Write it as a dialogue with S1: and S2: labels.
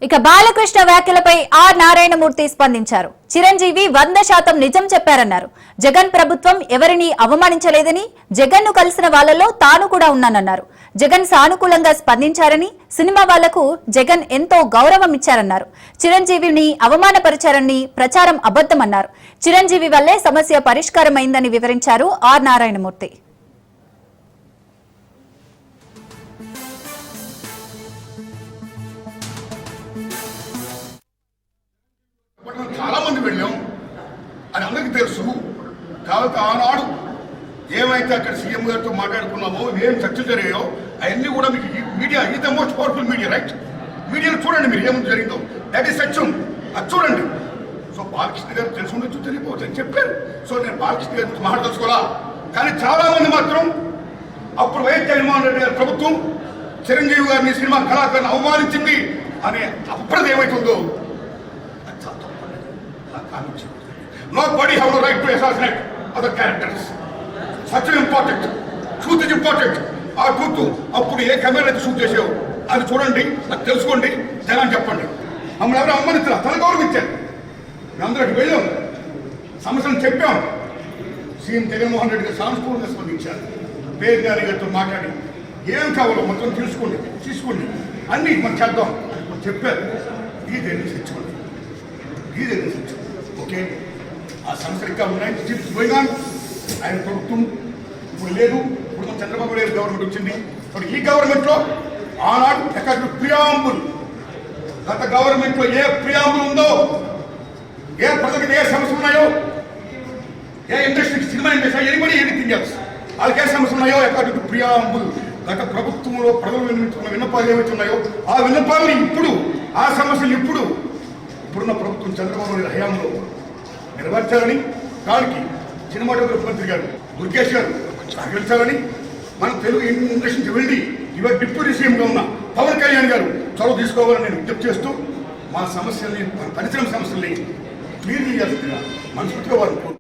S1: ఇక బాలకృష్ణ వ్యాఖ్యలపై ఆర్ నారాయణమూర్తి స్పందించారు. చిరంజీవి 100% నిజం చెప్పారన్నారు. జగన్ ప్రభుత్వం ఎవరిని అవమానించలేదని, జగన్ ను కలిసిన వాళ్లలో తాను కూడా ఉన్నానన్నారు. జగన్ సానుకూలంగా స్పందించారని, సినిమా వాళ్లకు జగన్ ఎంతో గౌరవం ఇచ్చారన్నారు. చిరంజీవిని అవమానపరిచారని ప్రచారం అబద్దమన్నారు. చిరంజీవి వల్లే సమస్య పరిష్కారమైందని వివరించారు ఆర్ నారాయణమూర్తి.
S2: చాలా మంది వెళ్ళాం, అది అందరికీ తెలుసు. కాబట్టి ఆనాడు ఏమైతే అక్కడ సీఎం గారితో మాట్లాడుకున్నామో, ఏం చర్చలు జరిగాయో అవన్నీ కూడా మీకు media is the most powerful media, right? మీడియాను చూడండి, మీరు ఏం జరిగిందో, దట్ ఈస్ సత్యం, అది చూడండి. సో బాలకృష్ణ గారు తెలిసి ఉండొచ్చు, తెలియకపోవచ్చు అని చెప్పారు. సో నేను బాలకృష్ణ గారి గురించి మాట్లాడదలుచుకోవాలా. కానీ చాలా మంది మాత్రం అప్పుడు వైఎస్ జగన్మోహన్ రెడ్డి గారి ప్రభుత్వం చిరంజీవి గారిని సినిమా కళాకారుని అవమానించింది అనే అప్పుడు ఏమైతుందో nobody have the right to assassinate other characters. Such an important, truth is important. ఆ ట్రూత్ అప్పుడు ఏ కెమెరా అయితే షూట్ చేసావు అది చూడండి, అది తెలుసుకోండి, జనాన్ని చెప్పండి. మమ్మల్ని ఎవరు అమ్మనిచ్చా, తన గౌరవించారు. మేమందరూ వెళ్ళాం, సమస్యను చెప్పాం. సీఎం జగన్మోహన్ రెడ్డి గారు సానుకూలంగా స్పందించారు. పేరు గారితో మాట్లాడి ఏం కావాలో మొత్తం తీసుకోండి అన్నీ మనం చేద్దాం అని చెప్పారు. ఈ దగ్గర తెచ్చుకోండి, ఈ దగ్గర తెచ్చుకోండి. ఓకే, ఆ సమస్యలు ఇంకా ఉన్నాయి. గోయింగ్. ఆయన ప్రభుత్వం ఇప్పుడు లేదు, ఇప్పుడు చంద్రబాబు నాయుడు గవర్నమెంట్ వచ్చింది. ఇప్పుడు ఈ గవర్నమెంట్లో ఆనాడు ఎక్కడ ప్రియాంబుల్, గత గవర్నమెంట్లో ఏ ప్రియాంబుల్ ఉందో, ఏ ప్రజలకు ఏ సమస్యలు ఉన్నాయో, ఏ ఇండస్ట్రీకి, cinema industry, anybody anything else, వాళ్ళకి ఏ సమస్యలు ఉన్నాయో ఎక్కడ ప్రియాంబుల్ గత ప్రభుత్వంలో ప్రజలు వినిపించుకున్న విన్నపాలు ఏమైతే ఉన్నాయో ఆ విన్నపాలని ఇప్పుడు, ఆ సమస్యలు ఇప్పుడున్న ప్రభుత్వం చంద్రబాబు నాయుడు హయాంలో నెరవేర్చాలని, దానికి సినిమాటోగ్రఫీ మంత్రి గారు దుర్గేష్ గారు సహకరించాలని, మనం తెలుగు ఇండస్ట్రీ నుంచి వెళ్ళి ఇవాళ డిప్యూటీ సీఎంగా ఉన్న పవన్ కళ్యాణ్ గారు చొరవ తీసుకోవాలని నేను విజ్ఞప్తి చేస్తూ మా సమస్యల్ని, మన పరిశ్రమ సమస్యల్ని క్లియర్ చేయాల్సిందిగా మనస్ఫూర్తిగా వారు